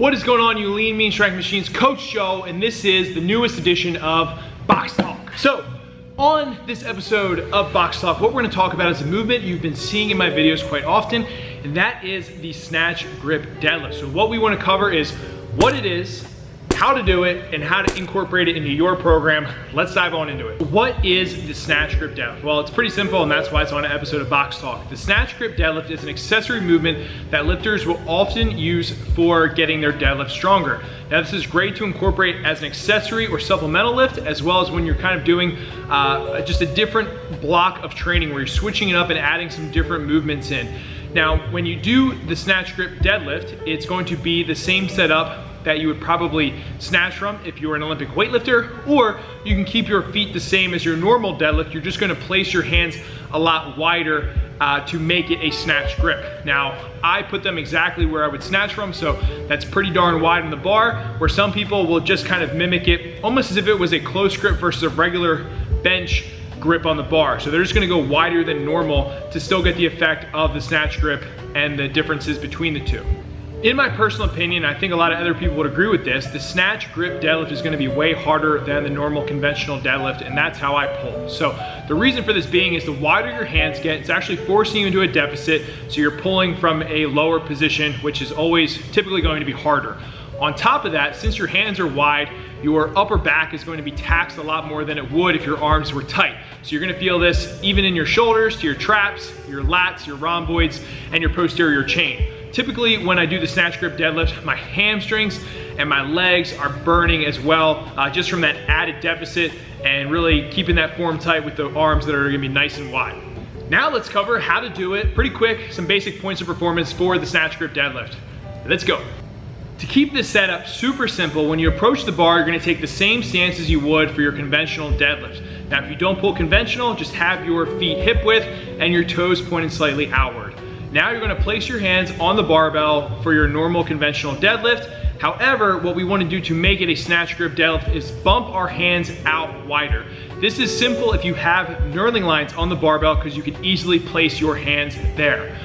What is going on, you lean, mean strength machines? Coach Joe, and this is the newest edition of Box Talk. So, on this episode of Box Talk, what we're gonna talk about is a movement you've been seeing in my videos quite often, and that is the Snatch Grip deadlift. So what we wanna cover is what it is, how to do it, and how to incorporate it into your program. Let's dive on into it. What is the Snatch Grip deadlift? Well, it's pretty simple, and that's why it's on an episode of Box Talk. The Snatch Grip deadlift is an accessory movement that lifters will often use for getting their deadlift stronger. Now, this is great to incorporate as an accessory or supplemental lift, as well as when you're kind of doing just a different block of training where you're switching it up and adding some different movements in. Now, when you do the Snatch Grip deadlift, it's going to be the same setup that you would probably snatch from if you were an Olympic weightlifter, or you can keep your feet the same as your normal deadlift. You're just gonna place your hands a lot wider to make it a snatch grip. Now, I put them exactly where I would snatch from, so that's pretty darn wide on the bar, where some people will just kind of mimic it almost as if it was a close grip versus a regular bench grip on the bar. So they're just gonna go wider than normal to still get the effect of the snatch grip and the differences between the two. In my personal opinion, I think a lot of other people would agree with this, the Snatch Grip deadlift is gonna be way harder than the normal conventional deadlift, and that's how I pull. So the reason for this being is the wider your hands get, it's actually forcing you into a deficit, so you're pulling from a lower position, which is always typically going to be harder. On top of that, since your hands are wide, your upper back is going to be taxed a lot more than it would if your arms were tight. So you're gonna feel this even in your shoulders, to your traps, your lats, your rhomboids, and your posterior chain. Typically, when I do the Snatch Grip deadlift, my hamstrings and my legs are burning as well, just from that added deficit and really keeping that form tight with the arms that are gonna be nice and wide. Now let's cover how to do it pretty quick, some basic points of performance for the Snatch Grip deadlift. Let's go. To keep this setup super simple, when you approach the bar, you're gonna take the same stance as you would for your conventional deadlift. Now, if you don't pull conventional, just have your feet hip width and your toes pointed slightly outward. Now you're gonna place your hands on the barbell for your normal conventional deadlift. However, what we wanna do to make it a Snatch Grip deadlift is bump our hands out wider. This is simple if you have knurling lines on the barbell, because you can easily place your hands there.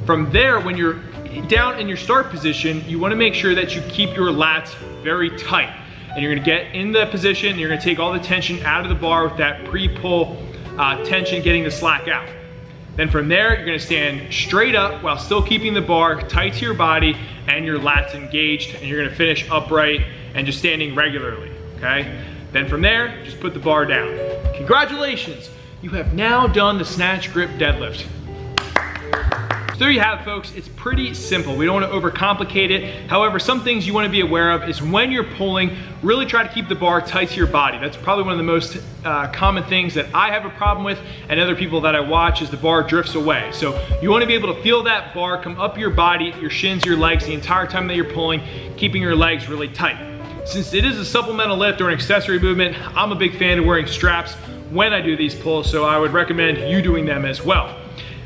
From there, when you're down in your start position, you wanna make sure that you keep your lats very tight. And you're gonna get in the position, you're gonna take all the tension out of the bar with that pre-pull tension, getting the slack out. Then from there, you're gonna stand straight up while still keeping the bar tight to your body and your lats engaged, and you're gonna finish upright and just standing regularly, okay? Then from there, just put the bar down. Congratulations, you have now done the Snatch Grip deadlift. So there you have it, folks. It's pretty simple. We don't want to overcomplicate it. However, some things you want to be aware of is when you're pulling, really try to keep the bar tight to your body. That's probably one of the most common things that I have a problem with, and other people that I watch, is the bar drifts away. So you want to be able to feel that bar come up your body, your shins, your legs, the entire time that you're pulling, keeping your legs really tight. Since it is a supplemental lift or an accessory movement, I'm a big fan of wearing straps when I do these pulls, so I would recommend you doing them as well.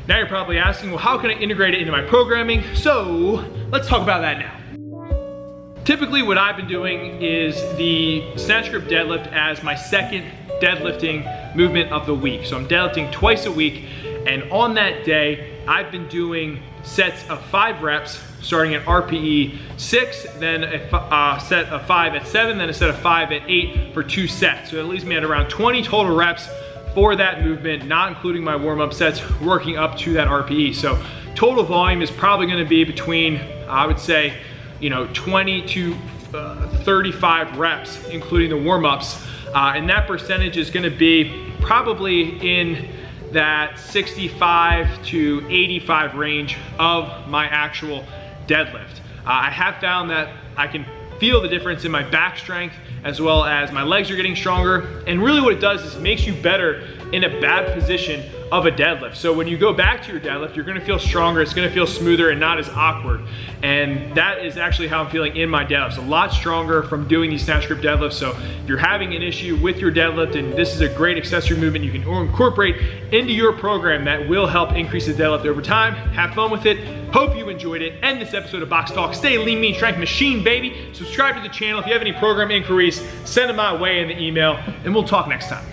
Now you're probably asking, well, how can I integrate it into my programming? So let's talk about that now. Typically what I've been doing is the Snatch Grip deadlift as my second deadlifting movement of the week. So I'm deadlifting twice a week, and on that day, I've been doing sets of 5 reps, starting at RPE 6, then a set of 5 at 7, then a set of 5 at 8 for 2 sets. So that leaves me at around 20 total reps for that movement, not including my warm-up sets, working up to that RPE. So total volume is probably gonna be between, I would say, 20 to 35 reps, including the warm-ups. And that percentage is gonna be probably in that 65 to 85 range of my actual deadlift. I have found that I can feel the difference in my back strength, as well as my legs are getting stronger. And really what it does is it makes you better in a bad position of a deadlift. So when you go back to your deadlift, you're gonna feel stronger, it's gonna feel smoother and not as awkward. And that is actually how I'm feeling in my deadlifts. A lot stronger from doing these Snatch Grip deadlifts. So if you're having an issue with your deadlift, and this is a great accessory movement you can incorporate into your program that will help increase the deadlift over time, have fun with it. Hope you enjoyed it. End this episode of Box Talk. Stay lean, mean, strength machine, baby. Subscribe to the channel. If you have any program inquiries, send them my way in the email, and we'll talk next time.